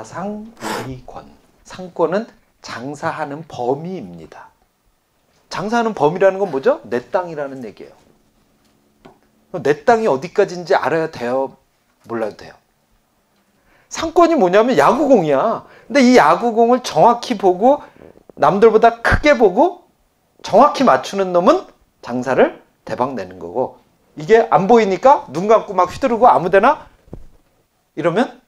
사상우리권. 상권은 장사하는 범위입니다. 장사하는 범위라는 건 뭐죠? 내 땅이라는 얘기예요. 내 땅이 어디까지인지 알아야 돼요? 몰라도 돼요? 상권이 뭐냐면 야구공이야. 근데 이 야구공을 정확히 보고 남들보다 크게 보고 정확히 맞추는 놈은 장사를 대박 내는 거고, 이게 안 보이니까 눈 감고 막 휘두르고 아무데나 이러면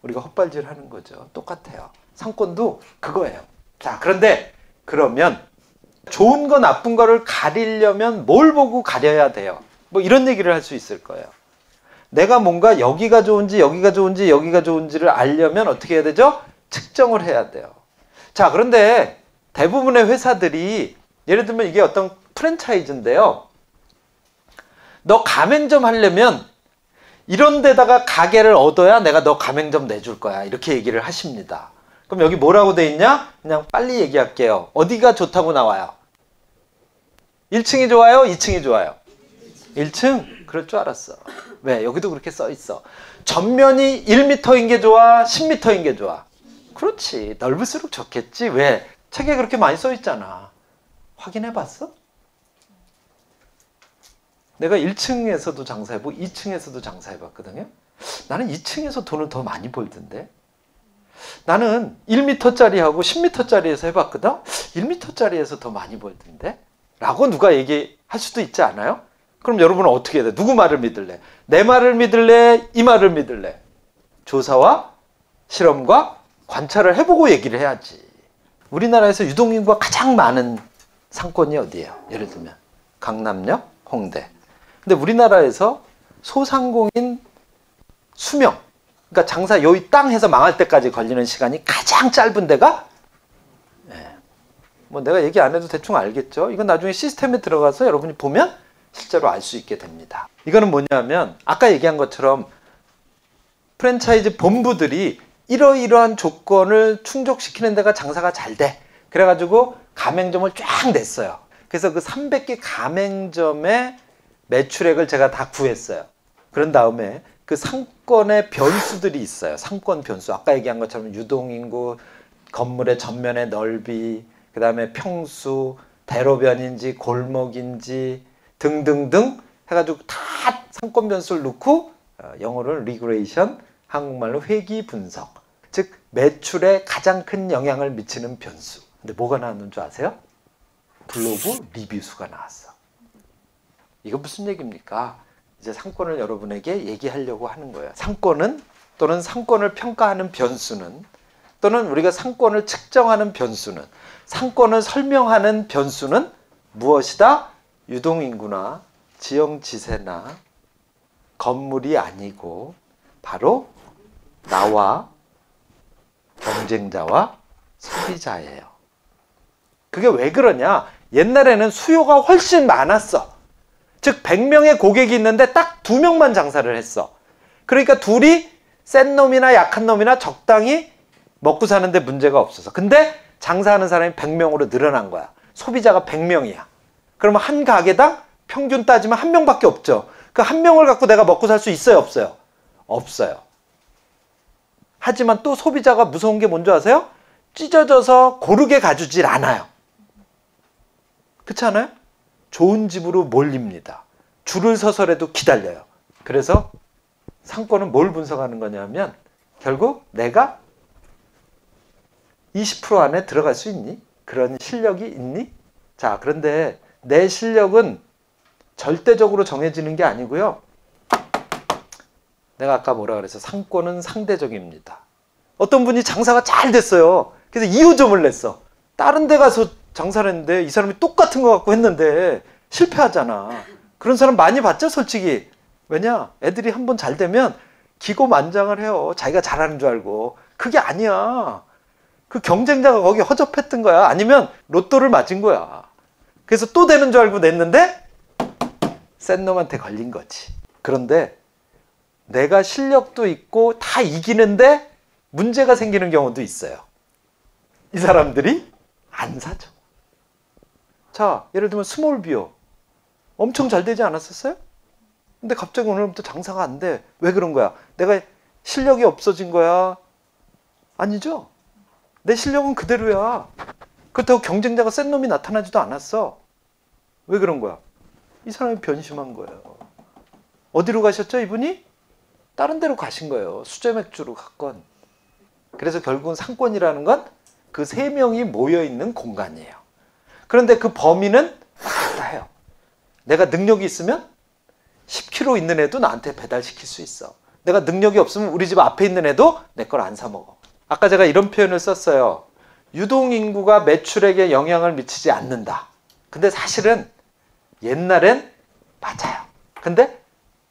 우리가 헛발질 하는 거죠. 똑같아요. 상권도 그거예요. 자, 그런데 그러면 좋은 거 나쁜 거를 가리려면 뭘 보고 가려야 돼요? 뭐 이런 얘기를 할 수 있을 거예요. 내가 뭔가 여기가 좋은지 여기가 좋은지 여기가 좋은지를 알려면 어떻게 해야 되죠? 측정을 해야 돼요. 자, 그런데 대부분의 회사들이 예를 들면 이게 어떤 프랜차이즈인데요. 너 가맹점 하려면 이런 데다가 가게를 얻어야 내가 너 가맹점 내줄 거야. 이렇게 얘기를 하십니다. 그럼 여기 뭐라고 돼 있냐? 그냥 빨리 얘기할게요. 어디가 좋다고 나와요? 1층이 좋아요? 2층이 좋아요? 1층? 그럴 줄 알았어. 왜? 여기도 그렇게 써 있어. 전면이 1m인 게 좋아? 10m인 게 좋아? 그렇지. 넓을수록 좋겠지. 왜? 책에 그렇게 많이 써 있잖아. 확인해 봤어? 내가 1층에서도 장사해보고 2층에서도 장사해봤거든요. 나는 2층에서 돈을 더 많이 벌던데. 나는 1m짜리하고 10m짜리에서 해봤거든. 1m짜리에서 더 많이 벌던데 라고 누가 얘기할 수도 있지 않아요? 그럼 여러분은 어떻게 해야 돼? 누구 말을 믿을래? 내 말을 믿을래? 이 말을 믿을래? 조사와 실험과 관찰을 해보고 얘기를 해야지. 우리나라에서 유동인구가 가장 많은 상권이 어디예요? 예를 들면 강남역, 홍대. 근데 우리나라에서 소상공인 수명, 그러니까 장사 여기 땅 해서 망할 때까지 걸리는 시간이 가장 짧은 데가, 뭐 내가 얘기 안 해도 대충 알겠죠? 이건 나중에 시스템에 들어가서 여러분이 보면 실제로 알 수 있게 됩니다. 이거는 뭐냐면 아까 얘기한 것처럼 프랜차이즈 본부들이 이러이러한 조건을 충족시키는 데가 장사가 잘 돼. 그래가지고 가맹점을 쫙 냈어요. 그래서 그 300개 가맹점의 매출액을 제가 다 구했어요. 그런 다음에 그 상권의 변수들이 있어요. 상권 변수. 아까 얘기한 것처럼 유동인구, 건물의 전면의 넓이, 그 다음에 평수, 대로변인지 골목인지 등등등 해가지고 다 상권 변수를 넣고 영어로는 리그레이션, 한국말로 회귀 분석. 즉 매출에 가장 큰 영향을 미치는 변수. 근데 뭐가 나왔는 줄 아세요? 블로그 리뷰 수가 나왔어. 이거 무슨 얘기입니까? 이제 상권을 여러분에게 얘기하려고 하는 거예요. 상권은 또는 상권을 평가하는 변수는 또는 우리가 상권을 측정하는 변수는 상권을 설명하는 변수는 무엇이다? 유동인구나 지형지세나 건물이 아니고 바로 나와 경쟁자와 소비자예요. 그게 왜 그러냐? 옛날에는 수요가 훨씬 많았어. 즉 100명의 고객이 있는데 딱 2명만 장사를 했어. 그러니까 둘이 센 놈이나 약한 놈이나 적당히 먹고 사는데 문제가 없어서. 근데 장사하는 사람이 100명으로 늘어난 거야. 소비자가 100명이야. 그러면 한 가게당 평균 따지면 1명밖에 없죠. 그 1명을 갖고 내가 먹고 살 수 있어요? 없어요? 없어요. 하지만 또 소비자가 무서운 게 뭔지 아세요? 찢어져서 고르게 가주질 않아요. 그렇지 않아요? 좋은 집으로 몰립니다. 줄을 서서라도 기다려요. 그래서 상권은 뭘 분석하는 거냐면 결국 내가 20% 안에 들어갈 수 있니? 그런 실력이 있니? 자, 그런데 내 실력은 절대적으로 정해지는 게 아니고요. 내가 아까 뭐라 그랬어? 상권은 상대적입니다. 어떤 분이 장사가 잘 됐어요. 그래서 2호점을 냈어. 다른 데 가서 장사를 했는데 이 사람이 똑같은 거 갖고 했는데 실패하잖아. 그런 사람 많이 봤죠, 솔직히. 왜냐? 애들이 한번 잘 되면 기고만장을 해요. 자기가 잘하는 줄 알고. 그게 아니야. 그 경쟁자가 거기 허접했던 거야. 아니면 로또를 맞은 거야. 그래서 또 되는 줄 알고 냈는데 센 놈한테 걸린 거지. 그런데 내가 실력도 있고 다 이기는데 문제가 생기는 경우도 있어요. 이 사람들이 안 사죠. 자, 예를 들면 스몰비어. 엄청 잘 되지 않았었어요? 근데 갑자기 오늘부터 장사가 안 돼. 왜 그런 거야? 내가 실력이 없어진 거야? 아니죠. 내 실력은 그대로야. 그렇다고 경쟁자가 센 놈이 나타나지도 않았어. 왜 그런 거야? 이 사람이 변심한 거예요. 어디로 가셨죠, 이분이? 다른 데로 가신 거예요. 수제 맥주로 갔건. 그래서 결국은 상권이라는 건 그 세 명이 모여있는 공간이에요. 그런데 그 범위는 왔다 해요. 내가 능력이 있으면 10km 있는 애도 나한테 배달시킬 수 있어. 내가 능력이 없으면 우리 집 앞에 있는 애도 내 걸 안 사 먹어. 아까 제가 이런 표현을 썼어요. 유동인구가 매출액에 영향을 미치지 않는다. 근데 사실은 옛날엔 맞아요. 근데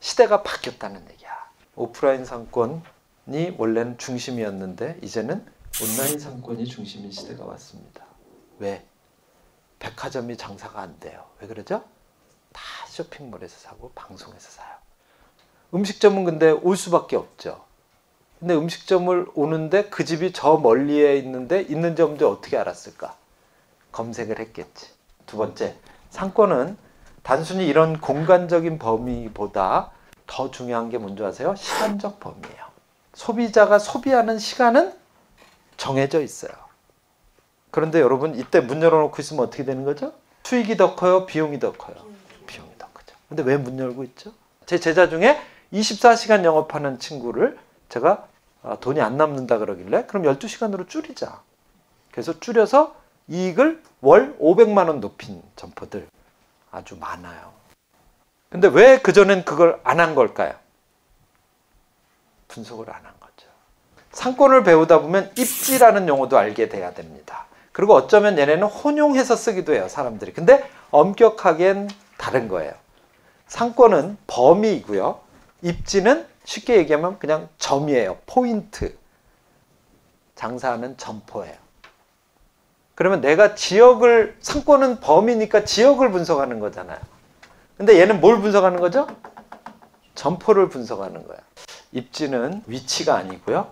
시대가 바뀌었다는 얘기야. 오프라인 상권이 원래는 중심이었는데 이제는 온라인 상권이 중심인 시대가 왔습니다. 왜? 백화점이 장사가 안 돼요. 왜 그러죠? 다 쇼핑몰에서 사고 방송에서 사요. 음식점은 근데 올 수밖에 없죠. 근데 음식점을 오는데 그 집이 저 멀리에 있는데 있는 점도 어떻게 알았을까? 검색을 했겠지. 두 번째, 상권은 단순히 이런 공간적인 범위보다 더 중요한 게 뭔지 아세요? 시간적 범위예요. 소비자가 소비하는 시간은 정해져 있어요. 그런데 여러분 이때 문 열어놓고 있으면 어떻게 되는 거죠? 수익이 더 커요? 비용이 더 커요? 비용이 더 크죠. 근데 왜 문 열고 있죠? 제 제자 중에 24시간 영업하는 친구를 제가 돈이 안 남는다 그러길래 그럼 12시간으로 줄이자. 그래서 줄여서 이익을 월 500만 원 높인 점포들 아주 많아요. 근데 왜 그전엔 그걸 안 한 걸까요? 분석을 안 한 거죠. 상권을 배우다 보면 입지라는 용어도 알게 돼야 됩니다. 그리고 어쩌면 얘네는 혼용해서 쓰기도 해요, 사람들이. 근데 엄격하게는 다른 거예요. 상권은 범위이고요. 입지는 쉽게 얘기하면 그냥 점이에요. 포인트. 장사하는 점포예요. 그러면 내가 지역을, 상권은 범위니까 지역을 분석하는 거잖아요. 근데 얘는 뭘 분석하는 거죠? 점포를 분석하는 거예요. 입지는 위치가 아니고요.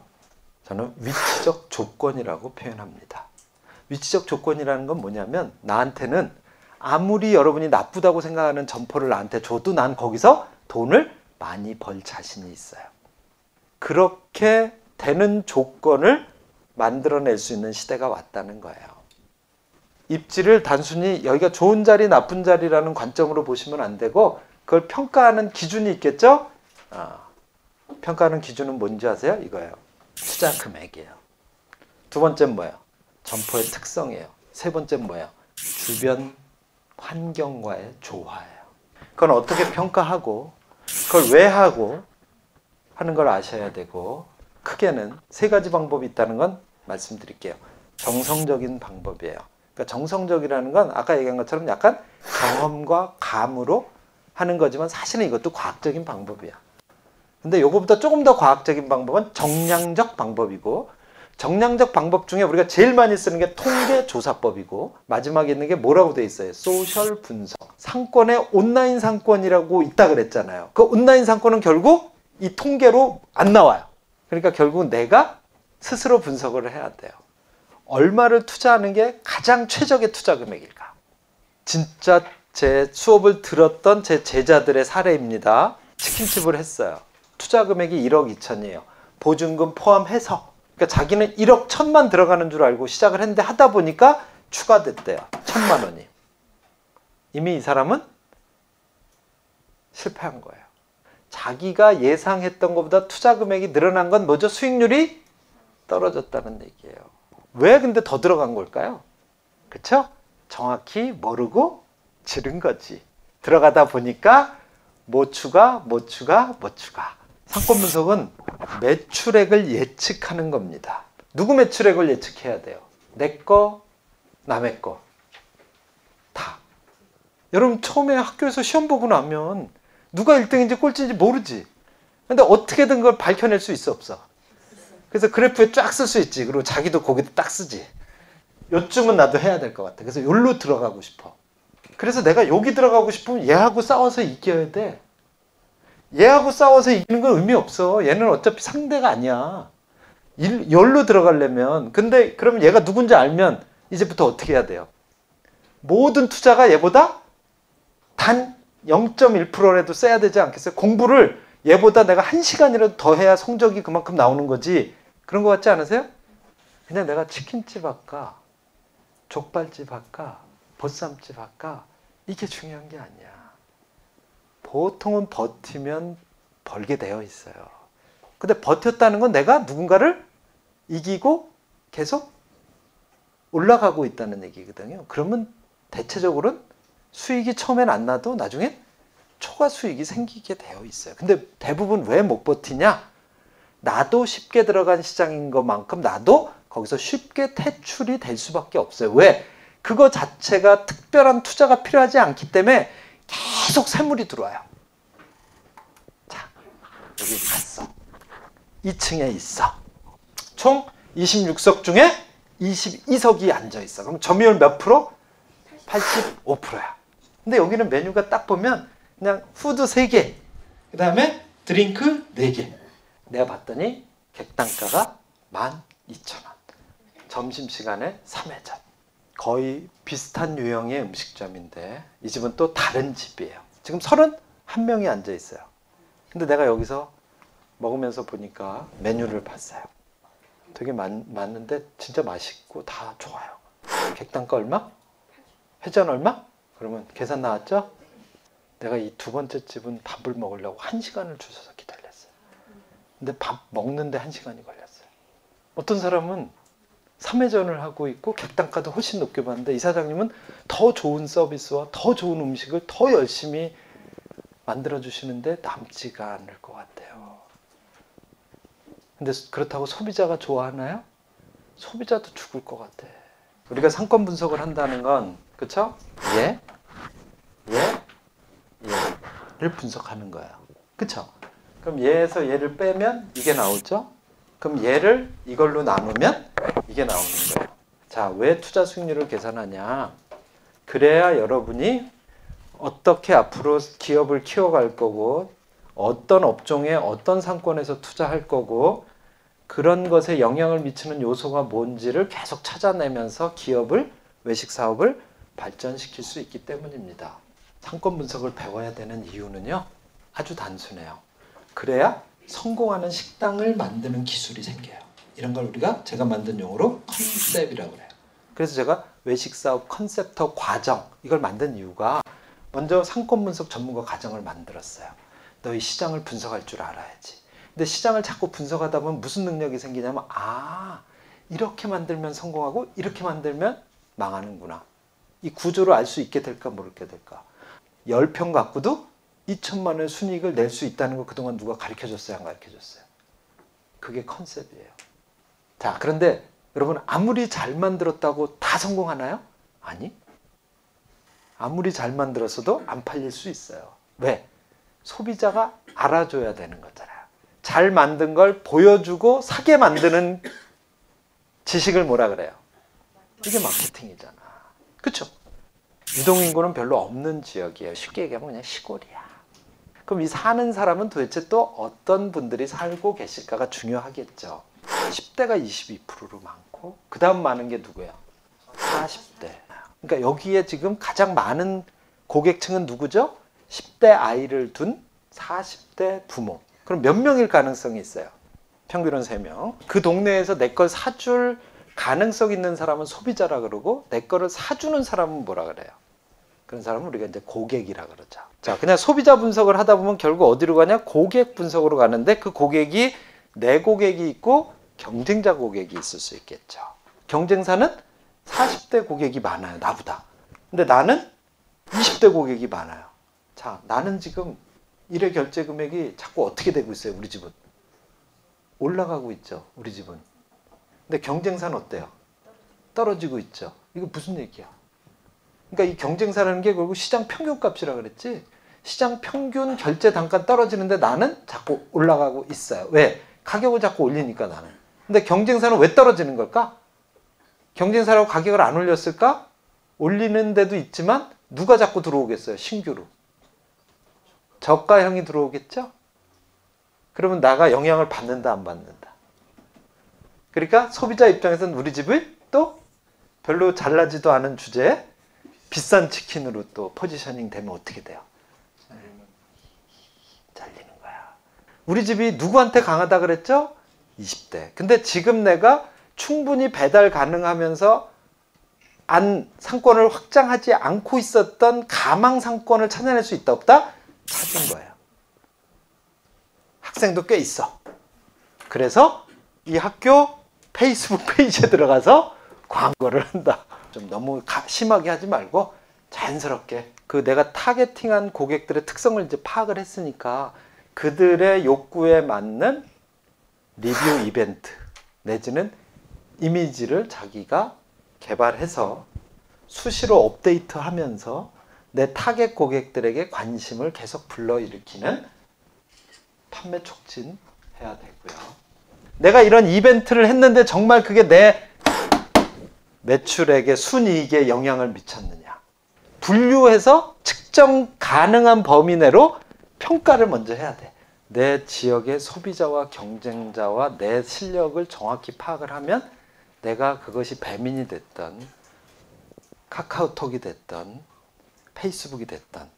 저는 위치적 조건이라고 표현합니다. 위치적 조건이라는 건 뭐냐면 나한테는 아무리 여러분이 나쁘다고 생각하는 점포를 나한테 줘도 난 거기서 돈을 많이 벌 자신이 있어요. 그렇게 되는 조건을 만들어낼 수 있는 시대가 왔다는 거예요. 입지를 단순히 여기가 좋은 자리, 나쁜 자리라는 관점으로 보시면 안 되고 그걸 평가하는 기준이 있겠죠? 평가하는 기준은 뭔지 아세요? 이거예요. 투자 금액이에요. 두 번째는 뭐예요? 점포의 특성이에요. 세 번째는 뭐예요? 주변 환경과의 조화예요. 그건 어떻게 평가하고 그걸 왜 하고 하는 걸 아셔야 되고 크게는 세 가지 방법이 있다는 건 말씀드릴게요. 정성적인 방법이에요. 그러니까 정성적이라는 건 아까 얘기한 것처럼 약간 경험과 감으로 하는 거지만 사실은 이것도 과학적인 방법이야. 근데 이거보다 조금 더 과학적인 방법은 정량적 방법이고 정량적 방법 중에 우리가 제일 많이 쓰는 게 통계조사법이고 마지막에 있는 게 뭐라고 돼 있어요? 소셜 분석. 상권의 온라인 상권이라고 있다 그랬잖아요. 그 온라인 상권은 결국 이 통계로 안 나와요. 그러니까 결국은 내가 스스로 분석을 해야 돼요. 얼마를 투자하는 게 가장 최적의 투자 금액일까? 진짜 제 수업을 들었던 제 제자들의 사례입니다. 치킨집을 했어요. 투자 금액이 1억 2천이에요. 보증금 포함해서. 그러니까 자기는 1억 1천만 들어가는 줄 알고 시작을 했는데 하다 보니까 추가됐대요. 1천만 원이. 이미 이 사람은 실패한 거예요. 자기가 예상했던 것보다 투자 금액이 늘어난 건 뭐죠? 수익률이 떨어졌다는 얘기예요. 왜 근데 더 들어간 걸까요? 그쵸? 정확히 모르고 지른 거지. 들어가다 보니까 뭐 추가. 상권 분석은 매출액을 예측하는 겁니다. 누구 매출액을 예측해야 돼요? 내 거, 남의 거. 다. 여러분 처음에 학교에서 시험 보고 나면 누가 1등인지 꼴찌인지 모르지. 근데 어떻게든 그걸 밝혀낼 수 있어 없어? 그래서 그래프에 쫙 쓸 수 있지. 그리고 자기도 거기다 딱 쓰지. 요쯤은 나도 해야 될 것 같아. 그래서 여기로 들어가고 싶어. 그래서 내가 여기 들어가고 싶으면 얘하고 싸워서 이겨야 돼. 얘하고 싸워서 이기는 건 의미 없어. 얘는 어차피 상대가 아니야. 여기로 들어가려면. 근데 그러면 얘가 누군지 알면 이제부터 어떻게 해야 돼요? 모든 투자가 얘보다 단 0.1%라도 써야 되지 않겠어요? 공부를 얘보다 내가 1시간이라도 더 해야 성적이 그만큼 나오는 거지. 그런 거 같지 않으세요? 그냥 내가 치킨집 할까, 족발집 할까, 보쌈집 할까, 이게 중요한 게 아니야. 보통은 버티면 벌게 되어 있어요. 근데 버텼다는 건 내가 누군가를 이기고 계속 올라가고 있다는 얘기거든요. 그러면 대체적으로는 수익이 처음엔 안 나도 나중엔 초과 수익이 생기게 되어 있어요. 근데 대부분 왜 못 버티냐? 나도 쉽게 들어간 시장인 것만큼 나도 거기서 쉽게 퇴출이 될 수밖에 없어요. 왜? 그거 자체가 특별한 투자가 필요하지 않기 때문에 계속 새물이 들어와요. 자, 여기 갔어. 2층에 있어. 총 26석 중에 22석이 앉아있어. 그럼 점유율 몇 프로? 85%야. 근데 여기는 메뉴가 딱 보면 그냥 푸드 3개, 그 다음에 드링크 4개. 내가 봤더니 객단가가 12,000원. 점심시간에 3회전. 거의 비슷한 유형의 음식점인데 이 집은 또 다른 집이에요. 지금 31명이 앉아있어요. 근데 내가 여기서 먹으면서 보니까 메뉴를 봤어요. 되게 많은데 진짜 맛있고 다 좋아요. 객단가 얼마? 회전 얼마? 그러면 계산 나왔죠? 내가 이 두 번째 집은 밥을 먹으려고 1시간을 줄 서서 기다렸어요. 근데 밥 먹는데 1시간이 걸렸어요. 어떤 사람은 3회전을 하고 있고 객단가도 훨씬 높게 받는데 이 사장님은 더 좋은 서비스와 더 좋은 음식을 더 열심히 만들어주시는데 남지가 않을 것 같아요. 근데 그렇다고 소비자가 좋아하나요? 소비자도 죽을 것 같아. 우리가 상권 분석을 한다는 건, 그쵸? 예, 얘를 분석하는 거예요. 그쵸? 그럼 얘에서 얘를 빼면 이게 나오죠? 그럼 얘를 이걸로 나누면 이게 나오는 거예요. 자, 왜 투자 수익률을 계산하냐? 그래야 여러분이 어떻게 앞으로 기업을 키워갈 거고 어떤 업종에 어떤 상권에서 투자할 거고 그런 것에 영향을 미치는 요소가 뭔지를 계속 찾아내면서 기업을, 외식 사업을 발전시킬 수 있기 때문입니다. 상권 분석을 배워야 되는 이유는요, 아주 단순해요. 그래야 성공하는 식당을 만드는 기술이 생겨요. 이런 걸 제가 만든 용어로 컨셉이라고 그래요. 그래서 제가 외식 사업 컨셉터 과정, 이걸 만든 이유가 먼저 상권 분석 전문가 과정을 만들었어요. 너희 시장을 분석할 줄 알아야지. 근데 시장을 자꾸 분석하다 보면 무슨 능력이 생기냐면, 이렇게 만들면 성공하고 이렇게 만들면 망하는구나. 이 구조를 알 수 있게 될까 모르게 될까. 10평 갖고도 2천만 원의 순이익을 낼 수 있다는 거 그동안 누가 가르쳐줬어요? 안 가르쳐줬어요? 그게 컨셉이에요. 자, 그런데 여러분 아무리 잘 만들었다고 다 성공하나요? 아니. 아무리 잘 만들었어도 안 팔릴 수 있어요. 왜? 소비자가 알아줘야 되는 거잖아요. 잘 만든 걸 보여주고 사게 만드는 지식을 뭐라 그래요? 이게 마케팅이잖아. 그쵸? 유동인구는 별로 없는 지역이에요. 쉽게 얘기하면 그냥 시골이야. 그럼 이 사는 사람은 도대체 또 어떤 분들이 살고 계실까가 중요하겠죠. 10대가 22%로 많고 그 다음 많은 게 누구예요? 40대. 그러니까 여기에 지금 가장 많은 고객층은 누구죠? 10대 아이를 둔 40대 부모. 그럼 몇 명일 가능성이 있어요? 평균은 3명. 그 동네에서 내 걸 사줄 가능성 있는 사람은 소비자라 그러고 내 거를 사주는 사람은 뭐라 그래요? 그런 사람은 우리가 이제 고객이라 그러죠. 자, 그냥 소비자 분석을 하다 보면 결국 어디로 가냐? 고객 분석으로 가는데 그 고객이 내 고객이 있고 경쟁자 고객이 있을 수 있겠죠. 경쟁사는 40대 고객이 많아요, 나보다. 근데 나는 20대 고객이 많아요. 자, 나는 지금 1회 결제 금액이 자꾸 어떻게 되고 있어요, 우리 집은? 올라가고 있죠, 우리 집은. 근데 경쟁사는 어때요? 떨어지고 있죠. 이거 무슨 얘기야? 그러니까 이 경쟁사라는 게 결국 시장 평균 값이라 그랬지. 시장 평균 결제 단가 떨어지는데 나는 자꾸 올라가고 있어요. 왜? 가격을 자꾸 올리니까 나는. 근데 경쟁사는 왜 떨어지는 걸까? 경쟁사라고 가격을 안 올렸을까? 올리는 데도 있지만 누가 자꾸 들어오겠어요? 신규로. 저가형이 들어오겠죠? 그러면 나가 영향을 받는다, 안 받는다? 그러니까 소비자 입장에서는 우리 집을 또 별로 잘나지도 않은 주제에 비싼 치킨으로 또 포지셔닝 되면 어떻게 돼요? 잘리는 거야. 우리 집이 누구한테 강하다 그랬죠? 20대. 근데 지금 내가 충분히 배달 가능하면서 상권을 확장하지 않고 있었던 가망 상권을 찾아낼 수 있다 없다? 찾은 거예요. 학생도 꽤 있어. 그래서 이 학교 페이스북 페이지에 들어가서 광고를 한다. 좀 너무 심하게 하지 말고 자연스럽게 그 내가 타겟팅한 고객들의 특성을 이제 파악을 했으니까 그들의 욕구에 맞는 리뷰 이벤트 내지는 이미지를 자기가 개발해서 수시로 업데이트하면서 내 타겟 고객들에게 관심을 계속 불러일으키는 판매 촉진해야 되고요. 내가 이런 이벤트를 했는데 정말 그게 내 매출액에 순이익에 영향을 미쳤느냐. 분류해서 측정 가능한 범위 내로 평가를 먼저 해야 돼. 내 지역의 소비자와 경쟁자와 내 실력을 정확히 파악을 하면 내가 그것이 배민이 됐던 카카오톡이 됐던 페이스북이 됐던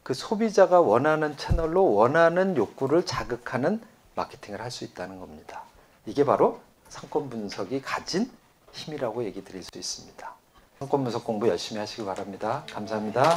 그 소비자가 원하는 채널로 원하는 욕구를 자극하는 마케팅을 할 수 있다는 겁니다. 이게 바로 상권 분석이 가진 힘이라고 얘기 드릴 수 있습니다. 상권 분석 공부 열심히 하시기 바랍니다. 감사합니다.